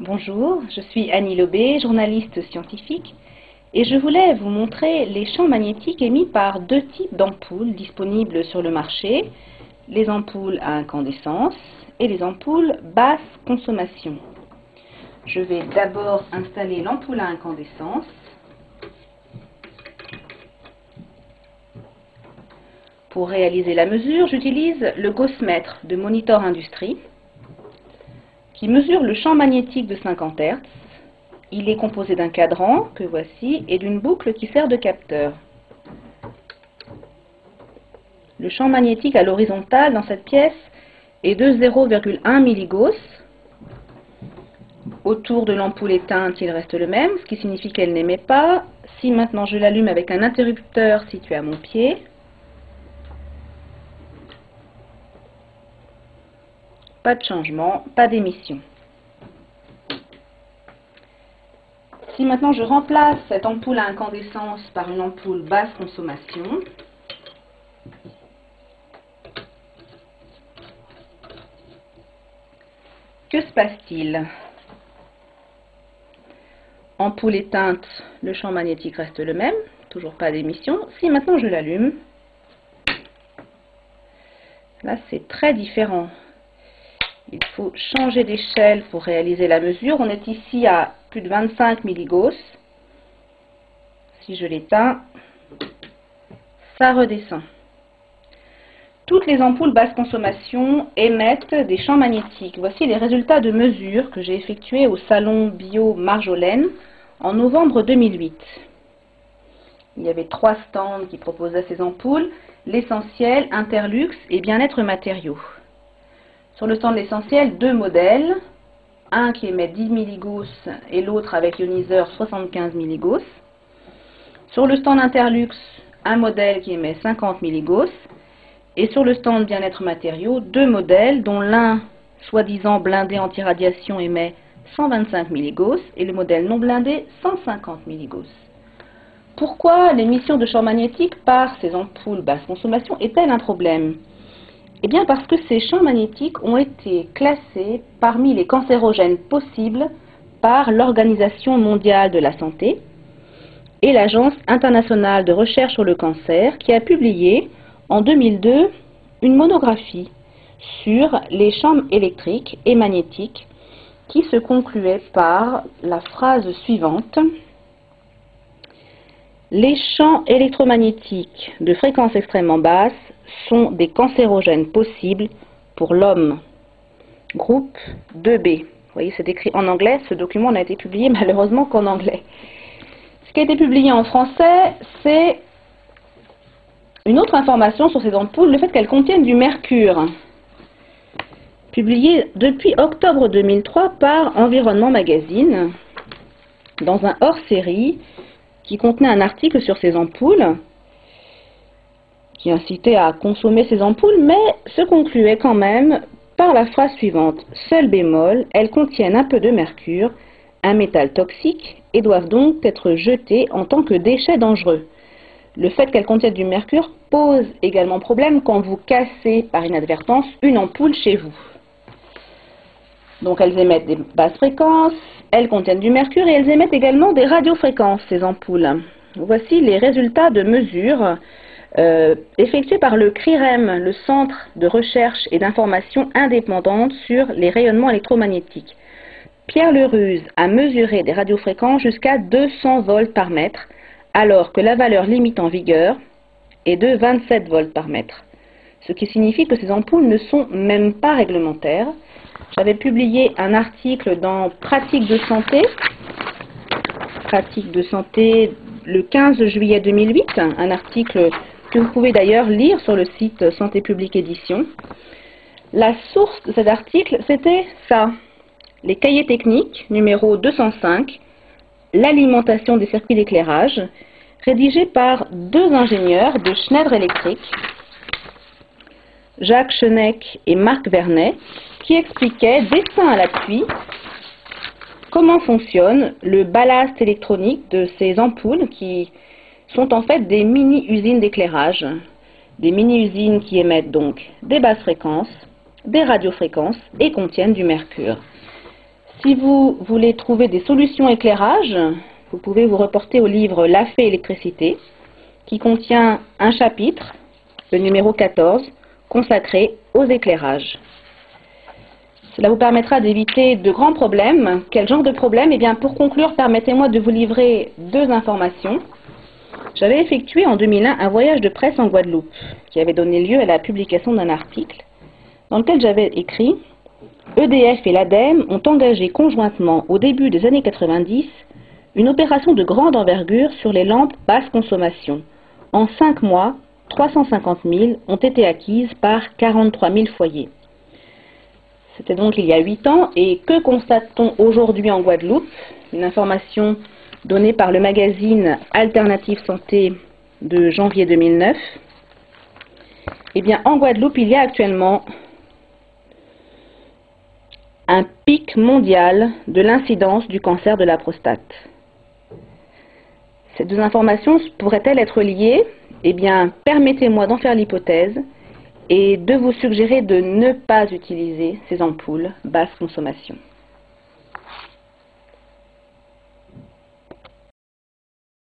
Bonjour, je suis Annie Lobé, journaliste scientifique, et je voulais vous montrer les champs magnétiques émis par deux types d'ampoules disponibles sur le marché, les ampoules à incandescence et les ampoules basse consommation. Je vais d'abord installer l'ampoule à incandescence. Pour réaliser la mesure, j'utilise le Gauss-mètre de Monitor Industries, qui mesure le champ magnétique de 50 Hz. Il est composé d'un cadran, que voici, et d'une boucle qui sert de capteur. Le champ magnétique à l'horizontale dans cette pièce est de 0,1 milligauss. Autour de l'ampoule éteinte, il reste le même, ce qui signifie qu'elle n'émet pas. Si maintenant je l'allume avec un interrupteur situé à mon pied, pas de changement, pas d'émission. Si maintenant je remplace cette ampoule à incandescence par une ampoule basse consommation, que se passe-t-il? Ampoule éteinte, le champ magnétique reste le même, toujours pas d'émission. Si maintenant je l'allume, là c'est très différent. Il faut changer d'échelle pour réaliser la mesure. On est ici à plus de 25 milligauss. Si je l'éteins, ça redescend. Toutes les ampoules basse consommation émettent des champs magnétiques. Voici les résultats de mesure que j'ai effectués au salon Bio Marjolaine en novembre 2008. Il y avait 3 stands qui proposaient ces ampoules, l'essentiel, Interlux et Bien-être Matériaux. Sur le stand l'essentiel, 2 modèles, un qui émet 10 milligauss et l'autre avec ioniseur 75 milligauss. Sur le stand Interlux, un modèle qui émet 50 milligauss. Et sur le stand Bien-être Matériaux, 2 modèles, dont l'un, soi-disant blindé anti-radiation, émet 125 milligauss et le modèle non blindé 150 milligauss. Pourquoi l'émission de champs magnétiques par ces ampoules basse consommation est-elle un problème? Eh bien parce que ces champs magnétiques ont été classés parmi les cancérogènes possibles par l'Organisation mondiale de la santé et l'Agence internationale de recherche sur le cancer qui a publié en 2002 une monographie sur les champs électriques et magnétiques qui se concluait par la phrase suivante: les champs électromagnétiques de fréquence extrêmement basse sont des cancérogènes possibles pour l'homme. Groupe 2B. Vous voyez, c'est écrit en anglais. Ce document n'a été publié malheureusement qu'en anglais. Ce qui a été publié en français, c'est une autre information sur ces ampoules, le fait qu'elles contiennent du mercure. Publié depuis octobre 2003 par Environnement Magazine, dans un hors-série qui contenait un article sur ces ampoules, qui incitait à consommer ces ampoules, mais se concluait quand même par la phrase suivante: seul bémol, elles contiennent un peu de mercure, un métal toxique, et doivent donc être jetées en tant que déchets dangereux. Le fait qu'elles contiennent du mercure pose également problème quand vous cassez par inadvertance une ampoule chez vous. Donc elles émettent des basses fréquences, elles contiennent du mercure et elles émettent également des radiofréquences, ces ampoules. Voici les résultats de mesures effectuées par le CRIREM, le Centre de recherche et d'information indépendante sur les rayonnements électromagnétiques. Pierre Leruse a mesuré des radiofréquences jusqu'à 200 volts par mètre, alors que la valeur limite en vigueur est de 27 volts par mètre. Ce qui signifie que ces ampoules ne sont même pas réglementaires. J'avais publié un article dans Pratique de santé le 15 juillet 2008, un article que vous pouvez d'ailleurs lire sur le site Santé Publique Édition. La source de cet article, c'était ça, les cahiers techniques numéro 205, l'alimentation des circuits d'éclairage, rédigé par 2 ingénieurs de Schneider Electric, Jacques Chenek et Marc Vernet, qui expliquaient, dessin à l'appui, comment fonctionne le ballast électronique de ces ampoules qui sont en fait des mini-usines d'éclairage. Des mini-usines qui émettent donc des basses fréquences, des radiofréquences et contiennent du mercure. Si vous voulez trouver des solutions éclairage, vous pouvez vous reporter au livre La Fée électricité, qui contient un chapitre, le numéro 14, consacré aux éclairages. Cela vous permettra d'éviter de grands problèmes. Quel genre de problème? Eh bien, pour conclure, permettez-moi de vous livrer deux informations. J'avais effectué en 2001 un voyage de presse en Guadeloupe, qui avait donné lieu à la publication d'un article dans lequel j'avais écrit « EDF et l'ADEME ont engagé conjointement au début des années 90 une opération de grande envergure sur les lampes basse consommation. En 5 mois, 350 000 ont été acquises par 43 000 foyers. » C'était donc il y a 8 ans, et que constate-t-on aujourd'hui en Guadeloupe? Une information donnée par le magazine Alternative Santé de janvier 2009. Eh bien, en Guadeloupe, il y a actuellement un pic mondial de l'incidence du cancer de la prostate. Ces deux informations pourraient-elles être liées? Eh bien, permettez-moi d'en faire l'hypothèse et de vous suggérer de ne pas utiliser ces ampoules basse consommation.